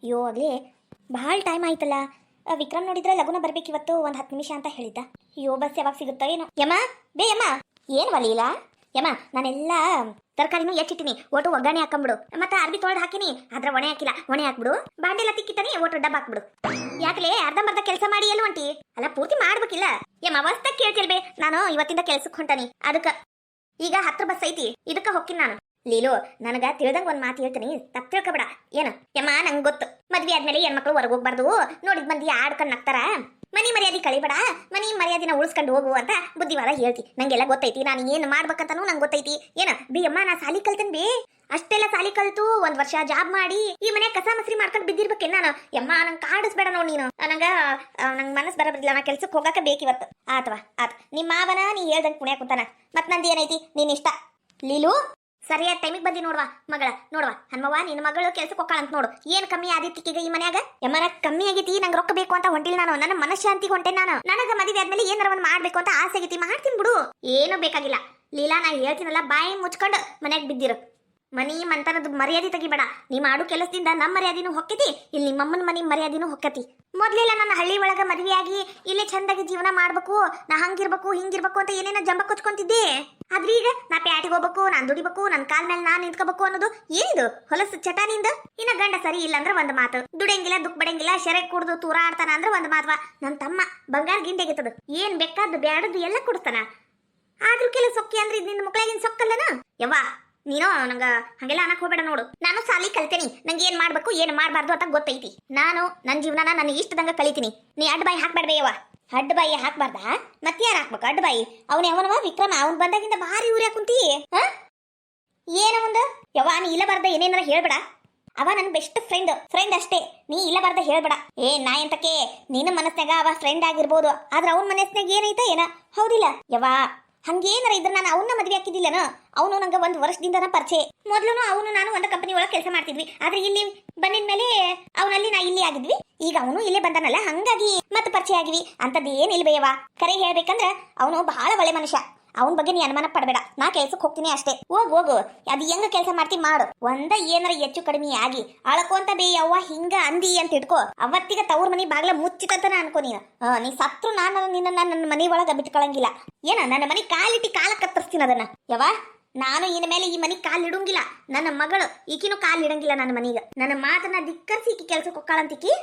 ಅಯ್ಯೋ ಆಗ್ಲೇ ಭಾಳ ಟೈಮ್ ಆಯ್ತಲ್ಲ. ವಿಕ್ರಮ್ ನೋಡಿದ್ರೆ ಲಗುನ ಬರ್ಬೇಕು ಇವತ್ತು, ಒಂದು 10 ನಿಮಿಷ ಅಂತ ಹೇಳಿದ್ದ. ಅಯ್ಯೋ ಬಸ್ ಯಾವಾಗ ಸಿಗುತ್ತೋ ಏನೋ. ಯಮ್ಮ ಬೇ ಯಮ್ಮ, ಏನು ವಲೀಲ ಯಮ್ಮ, ನಾನೆಲ್ಲ ತರಕಾರಿನೂ ಹೆಚ್ಚಿಟ್ಟಿನಿ, ಒಟ್ಟು ಒಗ್ಗರಣೆ ಹಾಕೊಂಬಿಡು. ಮತ್ತೆ ಅರ್ಬಿ ತೊಳೆದು ಹಾಕಿನಿ, ಅದ್ರ ಒಣೆ ಹಾಕಿಲ್ಲ, ಒಣೆ ಹಾಕ್ಬಿಡು. ಬಾಂಡೆಲ್ಲ ತಿಕ್ಕಿತಾನೆ, ಒಟ್ಟು ಡಬ್ಬ ಹಾಕ್ಬಿಡು. ಯಾಕಲೇ ಅರ್ಧಂಬರ್ಧ ಕೆಲಸ ಮಾಡಿ ಎಲ್ಲ ಹೊಂಟಿ? ಅಲ್ಲ ಪೂರ್ತಿ ಮಾಡ್ಬೇಕಿಲ್ಲ ಯಮ್ಮ, ಅವಸ್ಥ ಕೇಳ್ತಿರ್ಬೇ. ನಾನು ಇವತ್ತಿಂದ ಕೆಲ್ಸಕ್ಕೆ ಹೊಂಟಾನಿ, ಅದಕ್ಕೆ ಈಗ 10 ಬಸ್ ಐತಿ, ಇದಕ್ಕೆ ಹೋಗ್ತೀನಿ ನಾನು. ಲೀಲು, ನನಗ ತಿಳಿದಂಗ ಒಂದ್ ಮಾತು ಹೇಳ್ತೀನಿ, ತಪ್ಪು ತಿಳ್ಕೊಬೇಡ. ಏನ ಯಮ್ಮ, ನಂಗೆ ಗೊತ್ತು ಮದ್ವೆ ಆದ್ಮೇಲೆ ಹೆಣ್ಮಕ್ಳು ಹೊರಗೆ ಹೋಗ್ಬಾರ್ದು, ನೋಡಿದ್ ಮಂದಿ ಆಡ್ಕೊಂಡ್ ನಗ್ತಾರ, ಮನಿ ಮರ್ಯಾದೆ ಕಳಿಬೇಡ, ಮನಿ ಮರ್ಯಾದಿನ ಉಳಿಸ್ಕೊಂಡು ಹೋಗು ಅಂತ ಬುದ್ಧಿವಾದ ಹೇಳ್ತಿ. ನಂಗೆಲ್ಲ ಗೊತ್ತೈತಿ, ನಾನು ಏನು ಮಾಡ್ಬೇಕಂತನೂ ನಂಗೆ ಗೊತ್ತೈತಿ. ಏನ ಬಿ ಅಮ್ಮ, ನಾ ಸಾಲಿ ಕಲ್ತೇನ್ ಬಿ, ಅಷ್ಟೆಲ್ಲ ಸಾಲಿ ಕಲ್ತು 1 ವರ್ಷ ಜಾಬ್ ಮಾಡಿ ಈ ಮನೆ ಕಸ ಮಸ್ರಿ ಮಾಡ್ಕೊಂಡು ಬಿದ್ದಿರ್ಬೇಕೆ ನಾನು. ಯಮ್ಮ, ನಂಗೆ ಕಾಡಿಸ್ಬೇಡ ನೋಡಿ ನೀನು. ನಂಗೆ ಮನಸ್ಸು ಬರಬಾರ್ದಿಲ್ಲ, ನಾ ಕೆಲ್ಸಕ್ಕೆ ಹೋಗಾಕ ಬೇಕಿವತ್ತು. ಆತವಾ ನಿಮ್ಮ ಮಾವನ ನೀ ಹೇಳ್ದಂಗೆ ಪುಣ್ಯ ಕುಂತಾನ, ಮತ್ ನಂದು ಏನೈತಿ ನೀನ್ ಇಷ್ಟ. ಲೀಲು, ಸರಿಯಾದ ಟೈಮಿಗೆ ಬಂದಿ ನೋಡ್ವಾ ಮಗಳ, ನೋಡ್ವಾ ಹನ್ಮವ್ವ, ನಿನ್ನ ಮಗಳು ಕೆಲ್ಸಕ್ಕೆ ಹೋಗ್ತಾಳ ಅಂತ ನೋಡು. ಏನ್ ಕಮ್ಮಿ ಆದಿತ್ತಿಗೆ ಈ ಮನ್ಯಾಗ? ಯಮ್ಮನ ಕಮ್ಮಿ ಆಗೈತಿ, ನಂಗೆ ರೊಕ್ಕ ಬೇಕು ಅಂತ ಹೊಂಟಿಲ್ಲ ನಾನು, ನನ್ನ ಮನಃಶಾಂತಿಗೆ ಹೊಂಟೆ ನಾನು. ನನಗ ಮದುವೆ ಆದ್ಮೇಲೆ ಏನಾರ ಒಂದು ಮಾಡ್ಬೇಕು ಅಂತ ಆಸೆ ಆಗೈತಿ, ಮಾಡ್ತೀನಿ ಬಿಡು, ಏನು ಬೇಕಾಗಿಲ್ಲ. ಲೀಲಾ, ನಾ ಹೇಳ್ತೀನಲ್ಲ, ಬಾಯಿ ಮುಚ್ಕೊಂಡು ಮನ್ಯಾಗ ಬಿದ್ದಿರು. ಮನಿ ಮಂತನದ ಮರ್ಯಾದೆ ತೆಗಿಬೇಡ. ನೀ ಮಾಡು ಕೆಲಸದಿಂದ ನಮ್ಮ ಮರ್ಯಾದಿನೂ ಹೊಕ್ಕತಿ, ಇಲ್ಲಿ ನಿಮ್ಮಮ್ಮನ ಮನಿ ಮರ್ಯಾದಿನೂ ಹೊಕ್ಕತಿ. ಮೊದ್ಲೆಲ್ಲ ನನ್ನ ಹಳ್ಳಿ ಒಳಗ ಮದುವೆಯಾಗಿ ಇಲ್ಲೇ ಚಂದಾಗಿ ಜೀವನ ಮಾಡ್ಬೇಕು, ನಾ ಹಂಗಿರ್ಬೇಕು ಹಿಂಗಿರ್ಬೇಕು ಅಂತ ಏನೇನೋ ಜಂಬ ಕೊಚ್ಕೊಂತಿದ್ದೆ. ಆದ್ರೆ ಈಗ ನಾ ಪ್ಯಾಟಿಗೆ ಹೋಗ್ಬೇಕು, ನಾನ್ ದುಡಿಬೇಕು, ನನ್ನ ಕಾಲ್ ಮೇಲೆ ನಾನ್ ನಿಂತ್ಕೋಬೇಕು ಅನ್ನೋದು ಏನಿದು ಹೊಲಸು ಚಟಾನಿಂದ. ಇನ್ನ ಗಂಡ ಸರಿ ಇಲ್ಲ ಅಂದ್ರೆ ಒಂದ್ ಮಾತು, ದುಡಿಯಂಗಿಲ್ಲ ದುಃಖ ಬಡಂಗಿಲ್ಲ, ಶೆರೆ ಕುಡ್ದು ತೂರ ಆಡ್ತಾನ ಅಂದ್ರೆ ಒಂದ್ ಮಾತವ. ನನ್ನ ತಮ್ಮ ಬಂಗಾರ ಗಿಂಡೆಗಿತ್ತದು, ಏನ್ ಬೇಕಾದ್ದು ಬ್ಯಾಡದ್ದು ಎಲ್ಲ ಕೊಡಿಸ್ತಾನ. ಆದ್ರೂ ಕೆಲ ಸೊಕ್ಕಿ ಅಂದ್ರೆ ನಿನ್ನ ಮಕ್ಳಾಗಿನ ಸೊಕ್ಕಲ್ಲನ ಯವ್ವ. ನೀನು ನಂಗ ಹಂಗೆಲ್ಲ ಅನ್ನಕ್ ಹೋಗ್ಬೇಡ ನೋಡು. ನಾನು ಸಾಲಿ ಕಲ್ತೇನಿ, ನಂಗೆ ಏನ್ ಮಾಡ್ಬೇಕು ಏನ್ ಮಾಡ್ಬಾರ್ದು ಅಂತ ಗೊತ್ತೈತಿ. ನಾನು ನನ್ನ ಜೀವನ ನನಗೆ ಇಷ್ಟದಂಗ ಕಲಿತೀನಿ. ನೀ ಅಡ್ಡ ಬಾಯಿ ಹಾಕ್ಬೇಡ್ಬೇಯವ್ವ. ಅಡ್ಡ ಬಾಯಿ ಹಾಕ್ಬಾರ್ದ? ಮತ್ತೆ ಯಾರು ಹಾಕ್ಬೇಕು ಅಡ್ಡ ಬಾಯಿ? ಅವನವ ವಿಕ್ರಮ, ಅವ್ನು ಬಂದಾಗಿಂದ ಭಾರಿ ಊರಿ ಹಾಕುಂತಿ. ಏನ ಮುಂದ ಯವ್ವ, ನೀ ಇಲ್ಲ ಬಾರ್ದ ಏನೇನಾರ ಹೇಳ್ಬೇಡ. ಅವ ನನ್ನ ಬೆಸ್ಟ್ ಫ್ರೆಂಡ್ ಅಷ್ಟೇ, ನೀ ಇಲ್ಲ ಬಾರ್ದ ಹೇಳ್ಬೇಡ. ನಾ ಎಂತಕ್ಕೆ ನಿನ್ನ ಮನಸ್ನಾಗ ಅವ ಫ್ರೆಂಡ್ ಆಗಿರ್ಬೋದು, ಆದ್ರೆ ಅವನ ಮನಸ್ನಾಗ ಏನೈತ ಏನ, ಹೌದಿಲ್ಲ ಯವ್ವ? ಹಂಗೇನಾರ ಇದ್ರೆ ನಾನು ಅವನ್ನ ಮದ್ವೆ ಹಾಕಿದ್ದಿಲ್ಲನ. ಅವನು ನಂಗೆ 1 ವರ್ಷದಿಂದನ ಪರಿಚಯ. ಮೊದ್ಲು ಅವನು ನಾನು ಒಂದು ಕಂಪನಿ ಒಳಗೆ ಕೆಲಸ ಮಾಡ್ತಿದ್ವಿ, ಆದ್ರೆ ಇಲ್ಲಿ ಬಂದಿದ್ಮೇಲೆ ಅವನಲ್ಲಿ ನಾ ಇಲ್ಲಿ ಆಗಿದ್ವಿ. ಈಗ ಅವನು ಇಲ್ಲೇ ಬಂದಾನಲ್ಲ, ಹಂಗಾಗಿ ಮತ್ತೆ ಪರಿಚಯ ಆಗಿವಿ. ಅಂತದ್ ಏನಿಲ್ಬೇಯವ. ಕರೆ ಹೇಳ್ಬೇಕಂದ್ರ ಅವನು ಬಹಳ ಒಳ್ಳೆ ಮನುಷ್ಯ. ಅವನ ಬಗ್ಗೆ ನೀ ಅನುಮಾನ ಪಡಬೇಡ. ನಾ ಕೆಲ್ಸಕ್ಕೆ ಹೋಗ್ತೀನಿ ಅಷ್ಟೇ. ಹೋಗು, ಅದು ಹೆಂಗ ಕೆಲಸ ಮಾಡ್ತಿ ಮಾಡು. ಏನಾರ ಹೆಚ್ಚು ಕಡಿಮೆ ಆಗಿ ಅಳಕೊಂತ ಬೇಯವ್ವ ಹಿಂಗ ಅಂದಿ ಅಂತ ಇಟ್ಕೋ, ಅವತ್ತಿಗ ತವ್ರ ಮನಿ ಬಾಗ್ಲ ಮುಚ್ಚಿತಂತ ಅನ್ಕೋ ನೀನು. ನೀ ಸತ್ರು ನಾನು ನಿನ್ನ ನನ್ನ ಮನಿ ಒಳಗ ಬಿಟ್ಕೊಳಂಗಿಲ್ಲ. ಏನ ನನ್ನ ಮನಿ ಕಾಲಿಟ್ಟಿ ಕಾಲ ಕತ್ತರಿಸ್ತೀನಿ ಅದನ್ನ ಯವ್ವ. ನಾನು ಇನ್ನ ಮೇಲೆ ಈ ಮನಿ ಕಾಲಿಡಂಗಿಲ್ಲ. ನನ್ನ ಮಗಳು ಈಕಿನೂ ಕಾಲಿಡಂಗಿಲ್ಲ ನನ್ನ ಮನಿಗ. ನನ್ನ ಮಾತನ್ನ ಧಿಕ್ಕರಿಸಿ ಈಕಿ ಕೆಲ್ಸಕ್ಕೆ ಹೋಗ್ಕಾಳಂತಿಕಿ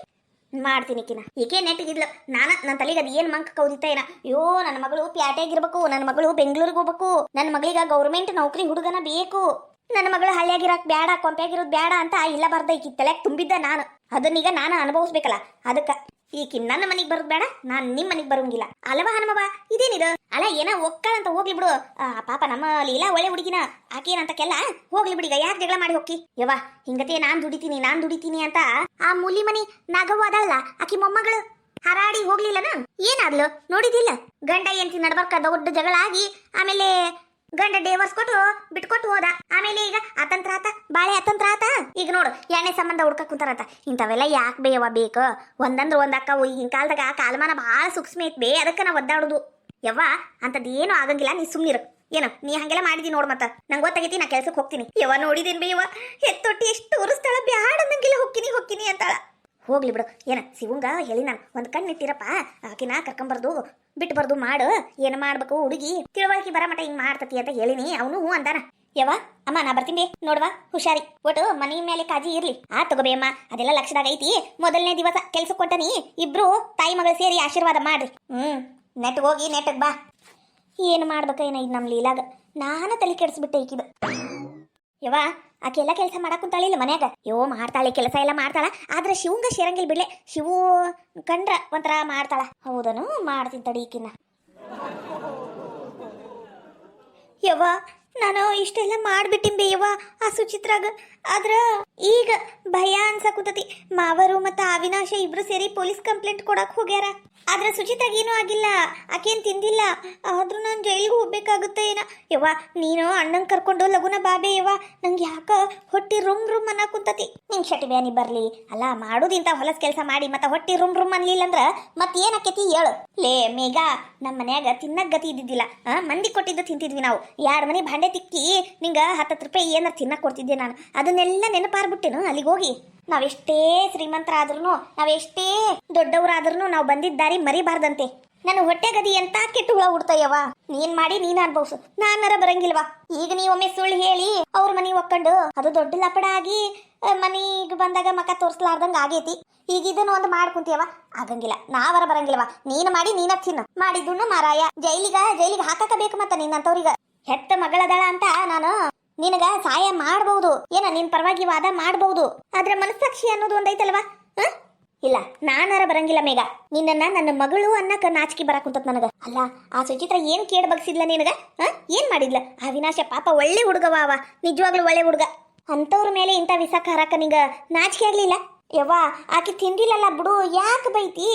ಮಾಡ್ತೀನಿ. ಈಕೆ ನೆಟ್ಟಿಗಿದ್ಲು. ನನ್ನ ತಲೆಗೆ ಅದು ಏನ್ ಮಂಕ ಕೌದಿತ್ತ ಏನ. ಅಯ್ಯೋ, ನನ್ನ ಮಗಳು ಪ್ಯಾಟೆಗಿರ್ಬೇಕು, ನನ್ನ ಮಗಳು ಬೆಂಗಳೂರಿಗೆ ಹೋಗ್ಬೇಕು, ನನ್ನ ಮಗಳಿಗೆ ಗೌರ್ಮೆಂಟ್ ನೌಕರಿ ಹುಡುಗನ ಬೇಕು, ನನ್ನ ಮಗಳು ಹಳ್ಳಿಯಾಗಿರಾಕ್ ಬೇಡ, ಕೊಂಪ್ಯಾಗಿರೋದು ಬೇಡ ಅಂತ ಇಲ್ಲ ಬಾರ್ದ ಈಕಿ ತಲೆಗೆ ತುಂಬಿದ್ದ ನಾನು. ಅದನ್ನೀಗ ನಾನು ಅನುಭವಿಸ್ಬೇಕಲ್ಲ. ಅದಕ್ಕ ಈಕಿ ನನ್ನ ಮನೆಗೆ ಬರೋದು ಬೇಡ, ನಾನು ನಿಮ್ಮ ಮನೆಗೆ ಬರೋಂಗಿಲ್ಲ ಅಲ್ವಾ ಹನುಮವ? ಇದೇನಿದು ಅಲ್ಲ, ಏನ ಒಕ್ಕಳಂತ ಹೋಗ್ಲಿ ಬಿಡು. ಪಾಪ ನಮ್ಮ ಲೀಲಾ ಒಳ್ಳೆ ಹುಡುಗಿನ, ಆಕೇನಂತಕ್ಕೆಲ್ಲ ಹೋಗ್ಲಿ ಬಿಡಿಗ, ಯಾಕೆ ಜಗಳ ಮಾಡಿ ಹೋಗಿ ಯವ್ವ. ಹಿಂಗತೆ ನಾನ್ ದುಡಿತೀನಿ ಅಂತ ಆ ಮೂಲಿ ಮನಿ ನಾಗವ್ವ ಅದಲ್ಲ, ಆಕಿ ಮೊಮ್ಮಗಳು ಹಾರಾಡಿ ಹೋಗ್ಲಿಲ್ಲನ? ಏನಾದ್ಲು ನೋಡಿದಿಲ್ಲ? ಗಂಡ ಎಂತಿ ನಡ್ಬರ್ಕ ದೊಡ್ಡ ಜಗಳ ಆಗಿ ಆಮೇಲೆ ಗಂಡ ಡೇವರ್ಸ್ ಕೊಟ್ಟು ಬಿಟ್ಕೊಟ್ಟು ಹೋದ. ಆಮೇಲೆ ಈಗ ಅತಂತ್ರ ಆತ, ಬಾಳೆ ಅತಂತ್ರ ಆತ. ಈಗ ನೋಡು ಎಣ್ಣೆ ಸಂಬಂಧ ಹುಡ್ಕ ಕುಂತಾರಂತ. ಇಂಥವೆಲ್ಲ ಯಾಕೆ ಬೇಯವ ಬೇಕು? ಒಂದಂದ್ರ ಒಂದಕ್ಕವು. ಈಗಿನ ಕಾಲದಾಗ ಕಾಲಮಾನ ಬಹಳ ಸೂಕ್ಷ್ಮ ಐತ್ ಬೇ, ಅದಕ್ಕೆ ನಾವು ಒದ್ದಾಡುದು ಯವ್ವ. ಅಂತದ್ ಏನು ಆಗಂಗಿಲ್ಲ, ನೀ ಸುಮ್ನಿರು. ಏನು ನೀ ಹಂಗೆಲ್ಲ ಮಾಡಿದಿ ನೋಡ್. ಮತ್ತ ನಂಗೆ ಗೊತ್ತಾಗೈತಿ, ನಾ ಕೆಲ್ಸಕ್ಕೆ ಹೋಗ್ತೀನಿ ಯವ್ವ. ನೋಡಿದೀನಿ ಬೇಯವ್ವ, ಹೆತ್ತೊಟ್ಟಿ ಎಷ್ಟು ಉರಿಸ್ತಾಳ, ಬ್ಯಾಡ ಅನ್ನಂಗಿಲ್ಲ, ಹೋಗ್ತೀನಿ ಅಂತಾಳ. ಹೋಗ್ಲಿ ಬಿಡು. ಏನ ಶಿವಂಗ ಹೇಳಿ ನಾನು, ಒಂದ್ ಕಣ್ಣಿಟ್ಟಿರಪ್ಪ, ಆಕಿನ ಕರ್ಕೊಂಬರ್ದು ಬಿಟ್ಬಾರ್ದು, ಮಾಡು. ಏನು ಮಾಡ್ಬೇಕು ಹುಡುಗಿ ತಿಳುವಳಿಕೆ ಬರ ಮಟ ಹಿಂಗ್ ಮಾಡ್ತತಿ ಅಂತ ಹೇಳಿನಿ. ಅವನು ಹೂ ಅಂದಾನ. ಯವ್ವ ಅಮ್ಮ, ನಾ ಬರ್ತೀನಿ ನೋಡ್ವಾ, ಹುಷಾರಿ. ಒಟ್ಟು ಮನಿ ಮೇಲೆ ಕಾಜಿ ಇರ್ಲಿ. ತಗೋಬೇ ಅಮ್ಮ, ಅದೆಲ್ಲ ಲಕ್ಷದಾಗ ಐತಿ. ಮೊದಲನೇ ದಿವಸ ಕೆಲ್ಸಕ್ಕೆ ಕೊಟ್ಟನಿ, ಇಬ್ರು ತಾಯಿ ಮಗಳು ಸೇರಿ ಆಶೀರ್ವಾದ ಮಾಡ್ರಿ. ನೆಟ್ಗೆ ಹೋಗಿ ನೆಟ್ಟಗ್ ಬಾ. ಏನು ಮಾಡ್ಬೇಕ ಏನ ಇದು ನಮ್ಮ ಲೀಲಾಗ. ನಾನು ತಲೆ ಕೆಡಿಸ್ಬಿಟ್ಟೆ ಈಕಿದು ಯವ್ವ. ಆಕೆ ಎಲ್ಲ ಕೆಲಸ ಮಾಡಕ್ ಕುಂತಾಳಿಲ್ಲ ಮನ್ಯಾಗ. ಮಾಡ್ತಾಳೆ, ಕೆಲಸ ಎಲ್ಲ ಮಾಡ್ತಾಳ. ಆದ್ರೆ ಶಿವಂಗ ಸೇರಂಗಿಲ್ ಬಿಡ್ಲೆ. ಶಿವು ಕಂಡ್ರ ಒಂಥರ ಮಾಡ್ತಾಳ. ಹೌದನು, ಮಾಡ್ತೀನಿ ತಡಿ ಈಕಿನ. ಯವ್ವ, ನಾನು ಇಷ್ಟೆಲ್ಲ ಮಾಡ್ಬಿಟ್ಟಿನ್ ಬೇಯವ್ವ ಆ ಸುಚಿತ್ರಾಗ. ಆದ್ರ ಈಗ ಭಯ ಅನ್ಸಕುಂತತಿ. ಮಾವರು ಮತ್ತ ಅವಿನಾಶ ಇಬ್ರು ಸೇರಿ ಪೊಲೀಸ್ ಕಂಪ್ಲೇಂಟ್ ಕೊಡಕ್ ಹೋಗ್ಯಾರ. ಆದ್ರೆ ಸುಚಿತ್ರಾಗ ಏನೂ ಆಗಿಲ್ಲ, ಆಕೇನ್ ತಿಂದಿಲ್ಲ. ಆದ್ರೂ ನಾನು ಜೈಲಿಗೆ ಹೋಗ್ಬೇಕಾಗುತ್ತೆ ಏನ. ಯವ್ವ, ನೀನು ಅಣ್ಣಂಗೆ ಕರ್ಕೊಂಡು ಲಗುನ ಬಾಬೆ ಯವ್ವ. ನಂಗೆ ಯಾಕ ಹೊಟ್ಟಿ ರುಮ್ ಅನ್ನಕುಂತತಿ. ನಿಂಗೆ ಶಟಿ ಬ್ಯಾನಿ ಬರ್ಲಿ ಅಲ್ಲ, ಮಾಡೋದಿಂತ ಹೊಲಸ್ ಕೆಲಸ ಮಾಡಿ ಮತ್ತೆ ಹೊಟ್ಟಿ ರುಮ್ ಅನ್ಲಿಲ್ಲ ಅಂದ್ರ ಮತ್ ಏನಾಕೇತಿ ಹೇಳು. ಲೇ ಮೇಘ, ನಮ್ಮ ಮನ್ಯಾಗ ತಿನ್ನಕ್ ಗತಿ ಇದ್ದಿದ್ದಿಲ್ಲ. ಮಂದಿ ಕೊಟ್ಟಿದ್ದು ತಿಂತಿದ್ವಿ ನಾವು. 2 ಮನೆ ಭಾಂಡೆ ತಿಕ್ಕಿ ನಿಂಗ 10 ರೂಪಾಯಿ ಏನಾರ ತಿನ್ನಕ್ ಕೊಡ್ತಿದ್ದೆ ನಾನು. ಅದನ್ನ ಅದನ್ನೆಲ್ಲ ನೆನಪಾರ್ಬಿಟ್ಟೇನು ಅಲ್ಲಿಗೆ ಹೋಗಿ. ನಾವೆಷ್ಟೇ ಶ್ರೀಮಂತರಾದ್ರೂ, ನಾವೆಷ್ಟೇ ದೊಡ್ಡವರಾದ್ರೂ ನಾವು ಬಂದಿದ್ದ ದಾರಿ ಮರಿಬಾರ್ದಂತೆ. ನನ್ನ ಹೊಟ್ಟೆಗದಿ ಎಂತ ಕೆಟ್ಟು ಹುಳ ಉಡ್ತಾಯವ. ನೀನ್ ಮಾಡಿ ನೀನ್ ಅನ್ಭವ್ಸು, ನಾನರ ಬರಂಗಿಲ್ವಾ. ಈಗ ನೀವೊಮ್ಮೆ ಸುಳ್ಳು ಹೇಳಿ ಅವ್ರ ಮನಿ ಒಕ್ಕೊಂಡು ಅದು ದೊಡ್ಡ ಲಪಡ ಆಗಿ ಮನಿಗೆ ಬಂದಾಗ ಮಕ ತೋರ್ಸ್ಲಾರ್ದಂಗ ಆಗೇತಿ. ಈಗ ಇದನ್ನ ಒಂದು ಮಾಡ್ಕೊಂತೀಯವ, ಆಗಂಗಿಲ್ಲ. ನಾವರ ಬರಂಗಿಲ್ವಾ. ನೀನ್ ಮಾಡಿ ನೀನ ತಿನ್ನು, ಮಾಡಿದ್ದುಣ್ಣು ಮಾರಾಯ. ಜೈಲಿಗೆ ಹಾಕಕ ಬೇಕು ಮತ್ತ ನಿನ್ನಂತವ್ರಿಗ. ಹೆತ್ತ ಮಗಳದಳ ಅಂತ ನಾನು ನಿನಗ ಸಹಾಯ ಮಾಡಬಹುದು, ಏನ ನಿನ್ ಪರವಾಗಿ ವಾದ ಮಾಡಬಹುದು. ಆದ್ರೆ ಮನಸ್ಸಾಕ್ಷಿ ಅನ್ನೋದು ಒಂದೈತಲ್ವಾ. ಇಲ್ಲ, ನಾನಾರ ಬರಂಗಿಲ್ಲ ಮೇಘ. ನಿನ್ನ ನನ್ನ ಮಗಳು ಅನ್ನಕ ನಾಚಿಕೆ ಬರಾಕುಂತತ್ ನನಗ. ಅಲ್ಲ, ಆ ಸುಚಿತ್ರ ಏನ್ ಕೇಡ್ ಬಗ್ಸಿದ್ಲ ನಿನಗ? ಏನ್ ಮಾಡಿದ್ಲ? ಆ ವಿನಾಶ ಪಾಪ ಒಳ್ಳೆ ಹುಡುಗವ ಅವ, ನಿಜವಾಗ್ಲೂ ಒಳ್ಳೆ ಹುಡುಗ. ಅಂತವ್ರ ಮೇಲೆ ಇಂಥ ವಿಸಾಕ ಹಾರಕ ನಿಂಗ ನಾಚಿಕೆ ಆಗ್ಲಿಲ್ಲ? ಯವ್ವ, ಆಕಿ ತಿಂದಿಲ್ಲಲ್ಲ ಬಿಡು, ಯಾಕೆ ಬೈತಿ?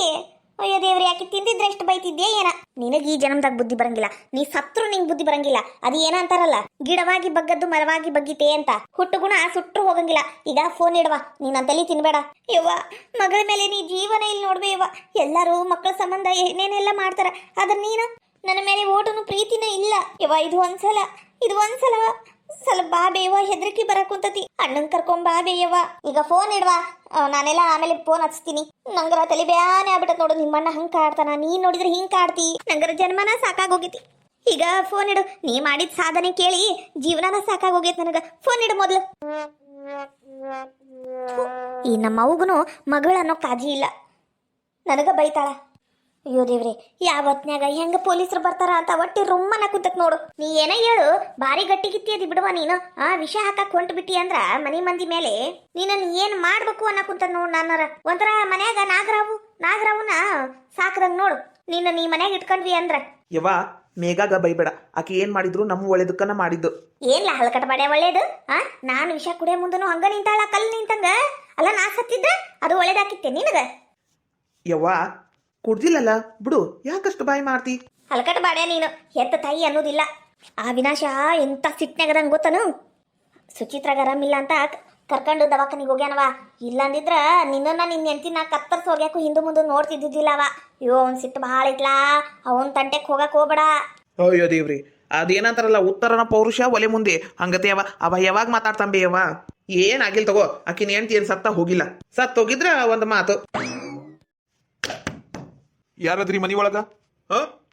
ಅಯ್ಯೋ ದೇವ್ರಿ, ಆಕಿ ತಿಂದಿದ್ರೆ ಎಷ್ಟು ಬೈತಿದ್ದೆ ಏನ. ನಿನಗ ಈ ಜನ್ಮದಾಗ ಬುದ್ಧಿ ಬರಂಗಿಲ್ಲ. ನೀ ಸತ್ರು ನಿಂಗ್ ಬುದ್ಧಿ ಬರಂಗಿಲ್ಲ. ಅದು ಏನ ಅಂತಾರಲ್ಲ, ಗಿಡವಾಗಿ ಬಗ್ಗದ್ದು ಮರವಾಗಿ ಬಗ್ಗಿತೆ ಅಂತ. ಹುಟ್ಟು ಗುಣ ಸುಟ್ರು ಹೋಗಂಗಿಲ್ಲ. ಈಗ ಫೋನ್ ಇಡವಾ, ನೀನ್ ತಲೆ ತಿನ್ಬೇಡ. ಯವ್ವ, ಮಗಳ ಮೇಲೆ ನೀ ಜೀವನ ಇಲ್ಲಿ ನೋಡ್ಬೇ ಯವ್ವ. ಎಲ್ಲರೂ ಮಕ್ಕಳ ಸಂಬಂಧ ಏನೇನೆಲ್ಲ ಮಾಡ್ತಾರ, ಆದ್ರೆ ನೀನು ನನ್ನ ಮೇಲೆ ಓಟನು ಪ್ರೀತಿನ ಇಲ್ಲ ಯವ್ವ. ಇದು ಒಂದ್ಸಲ ಸ್ವಲ್ಪ ಬಾ ಬೇವ, ಹೆದರಿಕೆ ಬರಕುಂತತಿ. ಅಣ್ಣನ್ ಕರ್ಕೊಂಡ್ ಬಾ ಬೇಯವ್ವ. ಈಗ ಫೋನ್ ಇಡ್ವಾ, ನಾನೆಲ್ಲ ಆಮೇಲೆ ಫೋನ್ ಹಚ್ತೀನಿ. ನಂಗರ ತಲೆ ಬ್ಯಾನೆ ಆಗ್ಬಿಟ್ಟತ್ ನೋಡು. ನಿಮ್ಮಣ್ಣ ಹಂಗ್ ಕಾಡ್ತಾನ, ನೀನ್ ನೋಡಿದ್ರೆ ಹಿಂಗ್ ಕಾಡ್ತಿ. ನಂಗರ ಜನ್ಮನ ಸಾಕಾಗೋಗೈತಿ. ಈಗ ಫೋನ್ ಇಡು. ನೀ ಮಾಡಿದ ಸಾಧನೆ ಕೇಳಿ ಜೀವನನ ಸಾಕಾಗೋಗೈತಿ ನನಗ. ಫೋನ್ ಇಡು ಮೊದ್ಲು. ಈ ನಮ್ಮ ಅವ್ಗನು ಮಗಳ ಅನ್ನೋ ಕಾಜಿ ಇಲ್ಲ, ನನಗ ಬೈತಾಳ. ಅಯ್ಯೋ ದೇವ್ರೆ, ಯಾವತ್ನ್ಯಾಗ ಹೆಂಗ ಪೊಲೀಸರು ಬರ್ತಾರ ಅಂತ ಒಟ್ಟಿ ರುಮ್ಮನ ಕುಂತತ್ ನೋಡು. ನೀ ಏನ ಹೇಳು, ಬಾರಿ ಗಟ್ಟಿಗಿತ್ತಿ ಅದಿ ಬಿಡುವ ನೀನು. ವಿಷ ಹಾಕಕ್ ಹೊಂಟ್ ಬಿಟ್ಟಿ ಅಂದ್ರ ಮನಿ ಮಂದಿ ಮೇಲೆ ನೀನನ್ ಏನ್ ಮಾಡ್ಬೇಕು ಅನ್ನ ಕುಂತದ್ ನೋಡು. ನಾನರ ಒಂಥರ ಮನ್ಯಾಗ ನಾಗರಾವುನ ಸಾಕದಂಗ್ ನೋಡು. ನೀ ಮನ್ಯಾಗ ಇಟ್ಕೊಂಡ್ವಿ ಅಂದ್ರ. ಯವ್ವ, ಮೇಘಾಗ ಬೈಬೇಡ. ಆಕೆ ಏನ್ ಮಾಡಿದ್ರು ನಮ್ಮ ಒಳ್ಳೇದಕ್ಕನ ಮಾಡಿದ್ದು. ಏನ್ಲ ಹಲ್ಕಟ ಬಾಡೆ ಒಳ್ಳೇದು? ನಾನು ವಿಷ ಕುಡಿಯ ಮುಂದನು ಹಂಗ ನಿಂತಾಳ, ಕಲ್ ನಿಂತಂಗ. ಅಲ್ಲ, ನಾ ಸತ್ತಿದ್ದ ಅದು ಒಳ್ಳೇದಾಕಿತ್ತೆ ನಿನಗ. ಯವ್ವ, ಕುಡ್ದಿಲ್ಲಲ್ಲ ಬಿಡು, ಯಾಕಷ್ಟು ಬಾಯಿ ಮಾಡ್ತಿ? ಹಲ್ಕಟ ಬಾಡೆ ನೀನು. ಹೆತ್ತ ತಾಯಿ ಅನ್ನೋದಿಲ್ಲ. ಆ ವಿನಾಶ ಎಂತ ಸಿಟ್ನಾಗದಂಗ ಗೊತ್ತನು. ಸುಚಿತ್ರಾಗ ಆರಾಮಿಲ್ಲ ಅಂತ ಕರ್ಕೊಂಡು ದವಾಖಾನಿಗೆ ಹೋಗ್ಯಾನವ. ಇಲ್ಲಂದಿದ್ರ ನಿನ್ನ ಹೆಂಡತಿನ ಕತ್ತರ್ಸ್ ಹೋಗ್ಯಾಕು ಹಿಂದು ಮುಂದೆ ನೋಡ್ತಿದ್ದಿದ್ದಿಲ್ಲ ಅವ. ಅಯ್ಯೋ, ಅವ್ನ್ ಸಿಟ್ಟು ಭಾಳ ಇಟ್ಲಾ. ಅವನ್ ತಂಟೆಕ್ ಹೋಗಕ್ ಹೋಗ್ಬೇಡ. ಅಯ್ಯೋ ದೇವ್ರಿ, ಅದೇನಂತಾರಲ್ಲ, ಉತ್ತರನ ಪೌರುಷ ಒಲೆ ಮುಂದೆ ಹಂಗತೆ ಅವ ಯಾವಾಗ ಮಾತಾಡ್ತಾಂಬೆ ಯವ್ವ. ಏನಾಗಿಲ್ ತಗೋ, ಆಕಿನ ಹೆಂಡತಿ ಏನ್ ಸತ್ತ ಹೋಗಿಲ್ಲ. ಸತ್ ಹೋಗಿದ್ರ ಒಂದ್ ಮಾತು. ಯಾರದ್ರಿ ಮನಿ ಒಳಗ?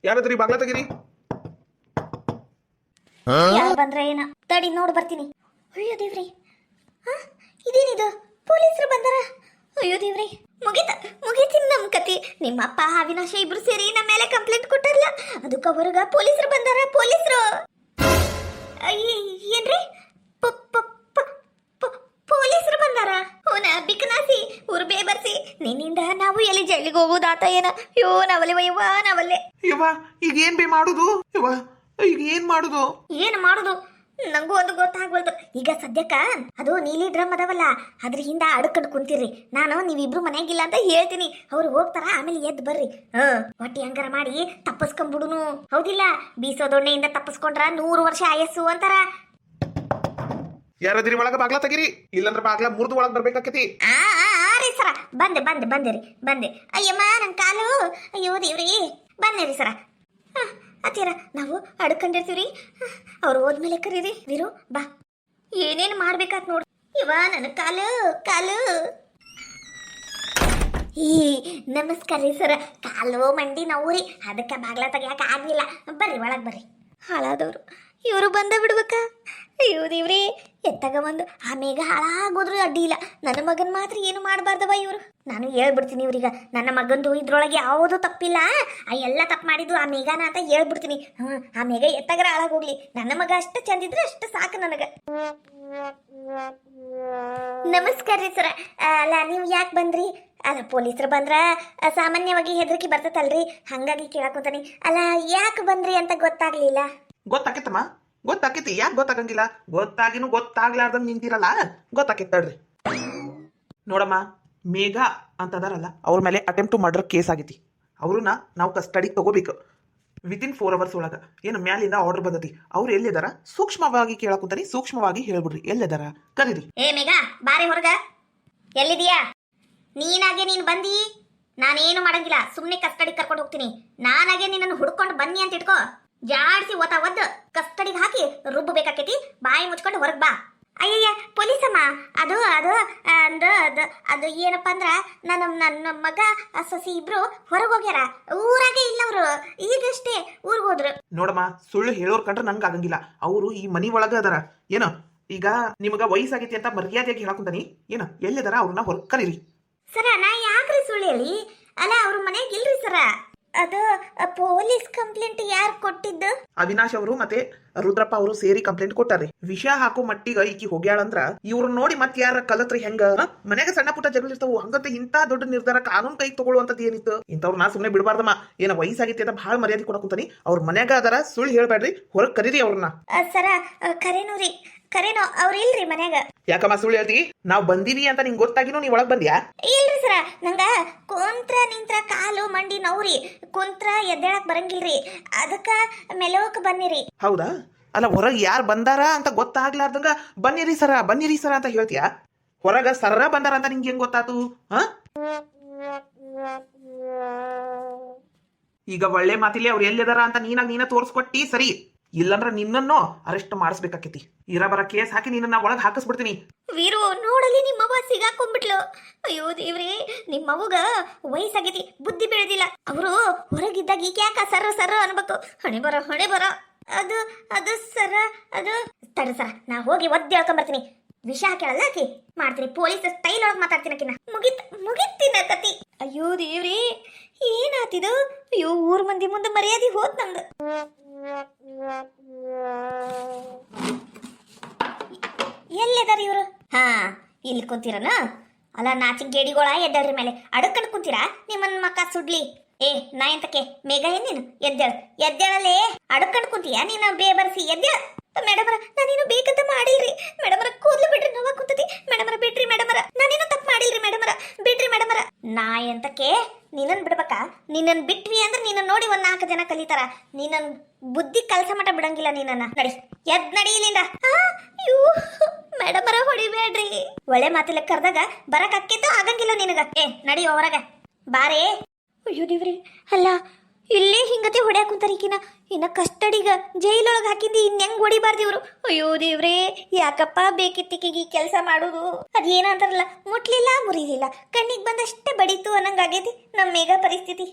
ಯಾರದ್ರಿ? ಬಾಗ್ಲ ತೆಗಿರಿ. ಯಾರು ಬಂದ್ರ ಏನ? ತಡಿ ನೋಡ್ ಬರ್ತೀನಿ. ಅಯ್ಯೋ ದೇವ್ರಿ, ಇದೇನಿದು? ಪೊಲೀಸರು ಬಂದಾರ. ಅಯ್ಯೋ ದೇವ್ರಿ, ಮುಗೀತಿನ್ ನಮ್ ಕತಿ. ನಿಮ್ಮಪ್ಪ ಅವಿನಾಶ ಇಬ್ರು ಸೇರಿ ನಮ್ಮ ಮೇಲೆ ಕಂಪ್ಲೇಂಟ್ ಕೊಟ್ಟಾರಲ್ಲ, ಅದಕ್ಕ ಹೊರಗ ಪೊಲೀಸರು ಬಂದಾರ. ಪೊಲೀಸರು ಏನ್ರಿ? ಪೊಲೀಸರು ಬಂದಾರ? ಅವನ ಬಿಕನಾಸಿ ಉರ್ಬೇ ಬರ್ಸಿ. ನಿನ್ನಿಂದ ನಾವು ಎಲ್ಲಿ ಜೈಲಿಗೆ ಹೋಗೋದಾತ ಏನ? ಯೋ, ನಾವಲ್ಲೇ ವಯ್ಯವ್ವ, ನಾವಲ್ಲೇ. ಯವ್ವ, ಈಗ ಏನ್ ಬೇ ಮಾಡುದು? ಯವ್ವ, ಈಗ ಏನ್ ಮಾಡುದು? ಏನು ಮಾಡುದು ನಂಗೂ ಒಂದು ಗೊತ್ತಾಗ್ವಲ್ದು. ಈಗ ಸದ್ಯಕ್ಕ ಅದು ನೀಲಿ ಡ್ರಮ್ ಅದಾವಲ್ಲ, ಅದ್ರ ಹಿಂದ ಅಡ್ಕಂಡ್ ಕುಂತಿರ್ರಿ. ನಾನು ನೀವಿಬ್ರು ಮನೆಯಾಗಿಲ್ಲ ಅಂತ ಹೇಳ್ತೀನಿ. ಅವ್ರು ಹೋಗ್ತಾರ, ಆಮೇಲೆ ಎದ್ದು ಬರ್ರಿ. ಒಟ್ಟಿ ಹಂಗಾರ ಮಾಡಿ ತಪ್ಪಸ್ಕೊಂಡ್ಬಿಡುನು. ಹೌದಿಲ್ಲ? ಬೀಸೋ ದೊಣ್ಣೆಯಿಂದ ತಪ್ಪಸ್ಕೊಂಡ್ರ 100 ವರ್ಷ ಆಯಸ್ಸು ಅಂತಾರ. ಯಾರದ್ರಿ ಒಳಗ? ಬಾಗ್ಲ ತೆಗಿರಿ, ಇಲ್ಲಂದ್ರ ಬಾಗ್ಲ ಮುರಿದು ಒಳಗ್ ಬರ್ಬೇಕಾಕತಿ. ರೀ ಸರ, ಬಂದೆ. ಅಯ್ಯಮ್ಮ, ನನ್ ಕಾಲು. ಅಯ್ಯೋ ದೇವ್ರಿ, ಬಂದೇರಿ ಸರ. ಅತ್ತೀರ, ನಾವು ಅಡ್ಕೊಂಡಿರ್ತೀವ್ರಿ. ಅವ್ರು ಹೋದ್ಮೇಲೆ ಕರೀರಿ. ವೀರು ಬಾ, ಏನೇನು ಮಾಡ್ಬೇಕಾತ್ ನೋಡು. ಇವ ನನ್ನ ಕಾಲು. ನಮಸ್ಕಾರ ರೀ ಸರ. ಕಾಲು ಮಂಡಿ ನೋವ್ರಿ, ಅದಕ್ಕೆ ಬಾಗ್ಲ ತೆಗಿಯಾಕ ಆಗ್ಲಿಲ್ಲ. ಬರ್ರಿ ಒಳಗ್ ಬರ್ರಿ. ಹಾಳಾದವ್ರು ಇವರು ಬಂದ ಬಿಡ್ಬೇಕ. ಅಯ್ಯೋ ದೇವ್ರಿ, ಎತ್ತಾಗ ಒಂದು ಆ ಮೇಘ ಹಾಳಾಗೋದ್ರು ಅಡ್ಡಿ ಇಲ್ಲ. ನನ್ನ ಮಗನ್ ಮಾತ್ರ ಏನು ಮಾಡಬಾರ್ದವ ಇವರು. ನಾನು ಹೇಳ್ಬಿಡ್ತೀನಿ ಇವ್ರೀಗ, ನನ್ನ ಮಗಂದು ಇದ್ರೊಳಗೆ ಯಾವುದೂ ತಪ್ಪಿಲ್ಲ, ಆ ಎಲ್ಲ ತಪ್ಪು ಮಾಡಿದ್ದು ಆ ಮೇಘನ ಅಂತ ಹೇಳ್ಬಿಡ್ತೀನಿ. ಆ ಮೇಘ ಎತ್ತಾಗರ ಹಾಳಾಗೋಗ್ಲಿ, ನನ್ನ ಮಗ ಅಷ್ಟು ಚಂದಿದ್ರೆ ಅಷ್ಟು ಸಾಕು ನನಗ. ನಮಸ್ಕಾರ ರೀ ಸರ. ಅಲ್ಲ, ನೀವು ಯಾಕೆ ಬಂದ್ರಿ? ಅಲ್ಲ, ಪೊಲೀಸರು ಬಂದ್ರ ಸಾಮಾನ್ಯವಾಗಿ ಹೆದರಿಕೆ ಬರ್ತೈತಲ್ರಿ, ಹಂಗಾಗಿ ಕೇಳಕೊಂತಾನೆ. ಅಲ್ಲ, ಯಾಕೆ ಬಂದ್ರಿ ಅಂತ ಗೊತ್ತಾಗ್ಲಿಲ್ಲ. ಗೊತ್ತಾಕೈತಮ್ಮ, ಗೊತ್ತಾಕೈತಿ. ಯಾಕೆ ಗೊತ್ತಾಗಂಗಿಲ್ಲ? ಗೊತ್ತಾಗಿನೂ ಗೊತ್ತಾಗ್ಲಾರ್ದಂಗ್ ನಿಂತಿರಲ್ಲ, ಗೊತ್ತಾಕೈತಳ್ರಿ. ನೋಡಮ್ಮ, ಮೇಘ ಅಂತದಾರಲ್ಲ, ಅವ್ರ ಮೇಲೆ ಅಟೆಂಪ್ಟ್ ಟು ಮರ್ಡರ್ ಕೇಸ್ ಆಗೈತಿ. ಅವ್ರನ್ನ ನಾವು ಕಸ್ಟಡಿಗೆ ತಗೋಬೇಕು ವಿತಿನ್ 4 hours ಒಳಗ. ಏನು ಮ್ಯಾಲಿಂದ ಆರ್ಡರ್ ಬಂದತಿ. ಅವ್ರು ಎಲ್ಲಿದಾರ ಸೂಕ್ಷ್ಮವಾಗಿ ಕೇಳಕುಂತಾನೆ, ಸೂಕ್ಷ್ಮವಾಗಿ ಹೇಳ್ಬಿಡ್ರಿ ಎಲ್ಲಿದಾರ, ಕರೀರಿ. ಏ ಮೇಘ, ಬಾರಿ ಹೊರಗ. ಎಲ್ಲಿದೀಯಾ? ನೀನಾಗೆ ನೀನು ಬಂದಿ, ನಾನೇನು ಮಾಡಂಗಿಲ್ಲ. ಸುಮ್ಮನೆ ಕಸ್ಟಡಿಗೆ ಕರ್ಕೊಂಡು ಹೋಗ್ತೀನಿ. ನಾನಾಗೆ ನಿನ್ನನ್ನು ಹುಡ್ಕೊಂಡು ಬನ್ನಿ ಅಂತ ಇಟ್ಕೋ. ಜಾಡ್ಸಿ ಒತ್ತ ಒದ್ದು ಕಸ್ಟಡಿಗೆ ಹಾಕಿ ರುಬ್ಬ ಬೇಕಾಕೈತಿ. ಬಾಯಿ ಮುಚ್ಕೊಂಡು ಹೊರಗ್ ಬಾ. ಅಯ್ಯಯ್ಯ ಪೊಲೀಸಮ್ಮ ಅದು ಅದು ಅಂದ ಅದು ಏನಪ್ಪ ಅಂದ್ರ ನನ್ನ ಮಗ ಸೊಸಿ ಇಬ್ರು ಹೊರಗೆ ಹೋಗ್ಯಾರ, ಊರಾಗೆ ಇಲ್ಲ ಅವರು, ಈಗಷ್ಟೇ ಊರಿಗೆ ಹೋದ್ರು. ನೋಡಮ್ಮ, ಸುಳ್ಳು ಹೇಳೋರ್ ಕಂಡ್ರೆ ನಂಗೆ ಆಗಂಗಿಲ್ಲ. ಅವರು ಈ ಮನಿ ಒಳಗ ಅದಾರ. ಏನೋ ಈಗ ನಿಮಗ ವಯಸ್ಸಾಗೈತಿ ಅಂತ ಮರ್ಯಾದೆಯಾಗಿ ಹೇಳಕುಂತಾನಿ. ಏನೋ ಎಲ್ಲಿದಾರ ಅವ್ರನ್ನ ಹೊರಗೆ ಕರೀರಿ. ಸರ ನಾ ಯಾಕ್ರಿ ಸುಳ್ಳು ಹೇಳಿ? ಅಲ್ಲ ಅವ್ರ ಮನೆಗೆ ಇಲ್ರಿ ಸರ. ಅದು ಪೊಲೀಸ್ ಕಂಪ್ಲೇಂಟ್ ಯಾರು ಕೊಟ್ಟಿದ್ದು? ಅವಿನಾಶ್ ಅವರು ಮತ್ತೆ ರುದ್ರಪ್ಪ ಅವರು ಸೇರಿ ಕಂಪ್ಲೇಂಟ್ ಕೊಟ್ಟಾರಿ. ವಿಷ ಹಾಕೋ ಮಟ್ಟಿಗ ಈಕಿ ಹೋಗ್ಯಾಳಂದ್ರ ಇವ್ರು ನೋಡಿ ಮತ್ತೆ ಯಾರ ಕಲತ್ರಿ ಹೆಂಗ? ಮನೆಗೆ ಸಣ್ಣ ಪುಟ್ಟ ಜಗಳ ಇರ್ತಾವು, ಹಂಗಂತ ಇಂತ ದೊಡ್ಡ ನಿರ್ಧಾರ ಕಾನೂನು ಕೈಗೆ ತಗೊಳ್ಳುವಂತದ್ದು ಏನಿತ್ತು? ಇಂಥವ್ರು ನಾ ಸುಮ್ಮನೆ ಬಿಡಬಾರ್ದಮ್ಮ. ಏನ ವಯಸ್ಸಾಗೈತಿ ಅಂತ ಬಹಳ ಮರ್ಯಾದೆ ಕೊಡಕುಂತಾನಿ. ಅವ್ರ ಮನ್ಯಾಗ ಅದರ, ಸುಳ್ಳು ಹೇಳ್ಬೇಡ್ರಿ, ಹೊರಗೆ ಕರೀರಿ ಅವ್ರನ್ನ. ಸರ ಕರೇನು ಕರೇನೋ ಅವ್ರು ಇಲ್ರಿ ಮನ್ಯಾಗ. ಯಾಕಮ್ಮ ಸುಳ್ಳು ಹೇಳ್ತಿ? ನಾವ್ ಬಂದೀವಿ ಅಂತ ನಿಂಗೆ ಗೊತ್ತಾಗಿನೂ ನೀ ಒಳಗ್ ಬಂದ್ಯಾ? ಇಲ್ರಿ ಸರ, ನಂಗ ಕುಂತ್ರ ನಿಂತ್ರ ಕಾಲು ಮಂಡಿ ನೋವ್ರಿ, ಕುಂತ್ರ ಎದ್ದೇಳಕ್ ಬರಂಗಿಲ್ರಿ, ಅದಕ್ಕ ಮೆಲೋಕ್ ಬನ್ನಿರಿ. ಹೌದಾ? ಅಲ್ಲ, ಹೊರಗೆ ಯಾರು ಬಂದಾರ ಅಂತ ಗೊತ್ತಾಗ್ಲಾರ್ದಂಗ ಬನ್ನಿರಿ ಸರ ಅಂತ ಹೇಳ್ತೀಯಾ? ಹೊರಗ ಸರ ಬಂದಾರ ಅಂತ ನಿಂಗೆ ಹೆಂಗ್ ಗೊತ್ತಾತು? ಈಗ ಒಳ್ಳೆ ಮಾತಿಲಿ ಅವ್ರು ಎಲ್ಲಿದಾರ ಅಂತ ನೀನ ತೋರ್ಸ್ಕೊಟ್ಟಿ ಸರಿ, ಇಲ್ಲಂದ್ರ ನಿನ್ನನ್ನು ಅರೆಸ್ಟ್ ಮಾಡಿಸ್ಬೇಕಾಕೈತಿ. ಇರಬರ ಕೇಸ್ ಹಾಕಿ ನಿನ್ನ ಒಳಗ್ ಹಾಕಿಸ್ಬಿಡ್ತೀನಿ. ವೀರು ನೋಡಲಿ ನಿಮ್ಮವ್ವ ಸಿಗಾಕೊಂಡ್ಬಿಟ್ಲು. ಅಯ್ಯೋ ದೇವ್ರಿ, ನಿಮ್ಮವ್ವಗ ವಯಸ್ಸಾಗೈತಿ, ಬುದ್ಧಿ ಬೆಳೆದಿಲ್ಲ. ಅವರು ಹೊರಗಿದ್ದಾಗ ಈಗ ಯಾಕ ಸರ ಅನ್ಬೇಕು? ಹಣೆ ಬರ ಅದು ಅದು ಸರ ಅದು ತಡ ಸರ, ನಾ ಹೋಗಿ ಒದ್ದೆ ಹೇಳ್ಕೊಂಬರ್ತೀನಿ. ವಿಷ ಹಾಕ್ಯಾಳಲ್ಲ ಆಕಿ, ಮಾಡ್ತೀನಿ. ಪೊಲೀಸ್ ಸ್ಟೈಲ್ ಒಳಗೆ ಮಾತಾಡ್ತೀನಿ ಆಕಿನ. ಮುಗಿತಿನ ಕತಿ. ಅಯ್ಯೋ ದೇವ್ರಿ, ಏನಾತಿದು? ಅಯ್ಯೋ ಊರ್ ಮಂದಿ ಮುಂದೆ ಮರ್ಯಾದೆ ಹೋತ್ ನಂದು. ಎಲ್ಲಿದಾರ ಇವರು? ಹಾ, ಇಲ್ಲಿ ಕುಂತೀರನ? ಅಲ್ಲ ನಾಚಿಕ್ ಗೇಡಿಗೋಳ ಎದ್ದೇಳ್ರಿ ಮೇಲೆ ಅಡಕಂಡ್ ಕುಂತೀರಾ? ನಿಮ್ಮನ್ ಮಕ್ಕ ಸುಡ್ಲಿ. ಏ ನಾ ಎಂತಕ್ಕೆ ಮೇಘ ಏನೇನು? ಎದ್ದೇಳಲೇ, ಅಡಕಂಡ್ ಕುಂತೀಯ ನೀನು? ಬೇಬರ್ಸಿ ಎದ್ದೇಳ. ಮೇಡಮರ, ನಾನೇನು ಬೇಕಂತ ಮಾಡಿಲ್ರಿ ಮೇಡಮರ. ಕೂದ್ಲು ಬಿಡ್ರಿ, ನೋವಾ ಕುಂತತಿ ಮೇಡಮರ. ಬಿಡ್ರಿ ಮೇಡಮರ, ನಾನೇನು ತಪ್ಪು ಮಾಡಿಲ್ರಿ ಮೇಡಮರ. ಬಿಡ್ರಿ ಮೇಡಮರ. ನಾ ಎಂತಕ್ಕೆ ನಿನ್ನನ್ ಬಿಡ್ಬೇಕಾ? ನಿನ್ನನ್ ಬಿಟ್ವಿ ಅಂದ್ರೆ ನಿನ್ನ ನೋಡಿ ಒಂದ್ 4 ಜನ ಕಲಿತಾರ. ನಿನ್ನನ್ ಬುದ್ಧಿ ಕಲ್ಸ ಮಟ ಬಿಡಂಗಿಲ್ಲ. ನಿನ್ನನ್ನ ನಡಿ, ಎದ್ ನಡಿ ಇಲ್ಲಿಂದ. ಮೇಡಮರ ಹೊಡಿಬೇಡ್ರಿ. ಒಳ್ಳೆ ಮಾತಿಲ್ಲ ಕರ್ದಾಗ ಬರಕ್ ಅಕ್ಕಿತ್ತು ಆಗಂಗಿಲ್ಲ ನಿನಗ. ಏ ನಡಿ ಹೊರಗ ಬಾರೇ. ಅಯ್ಯೋ ದೇವ್ರಿ, ಅಲ್ಲ ಇಲ್ಲೇ ಹಿಂಗತಿ ಹೊಡ್ಯಾಕ ಕುಂತಾರಿಕಿನ. ಇನ್ನ ಕಸ್ಟಡಿಗ ಜೈಲೊಳಗೆ ಹಾಕಿಂದಿ, ಇನ್ನೆಂಗ್ ಹೊಡಿಬಾರ್ದು ಇವ್ರು. ಅಯ್ಯೋ ದೇವ್ರೇ, ಯಾಕಪ್ಪ ಬೇಕಿತ್ತಿಕಿಗೆ ಈ ಕೆಲಸ ಮಾಡೋದು? ಅದೇನ ಅಂತಾರಲ್ಲ, ಮುಟ್ಲಿಲ್ಲ ಮುರಿಲಿಲ್ಲ, ಕಣ್ಣಿಗೆ ಬಂದಷ್ಟೇ ಬಡೀತು ಅನ್ನಂಗಾಗೈತಿ ನಮ್ಮ ಮೇಘ ಪರಿಸ್ಥಿತಿ.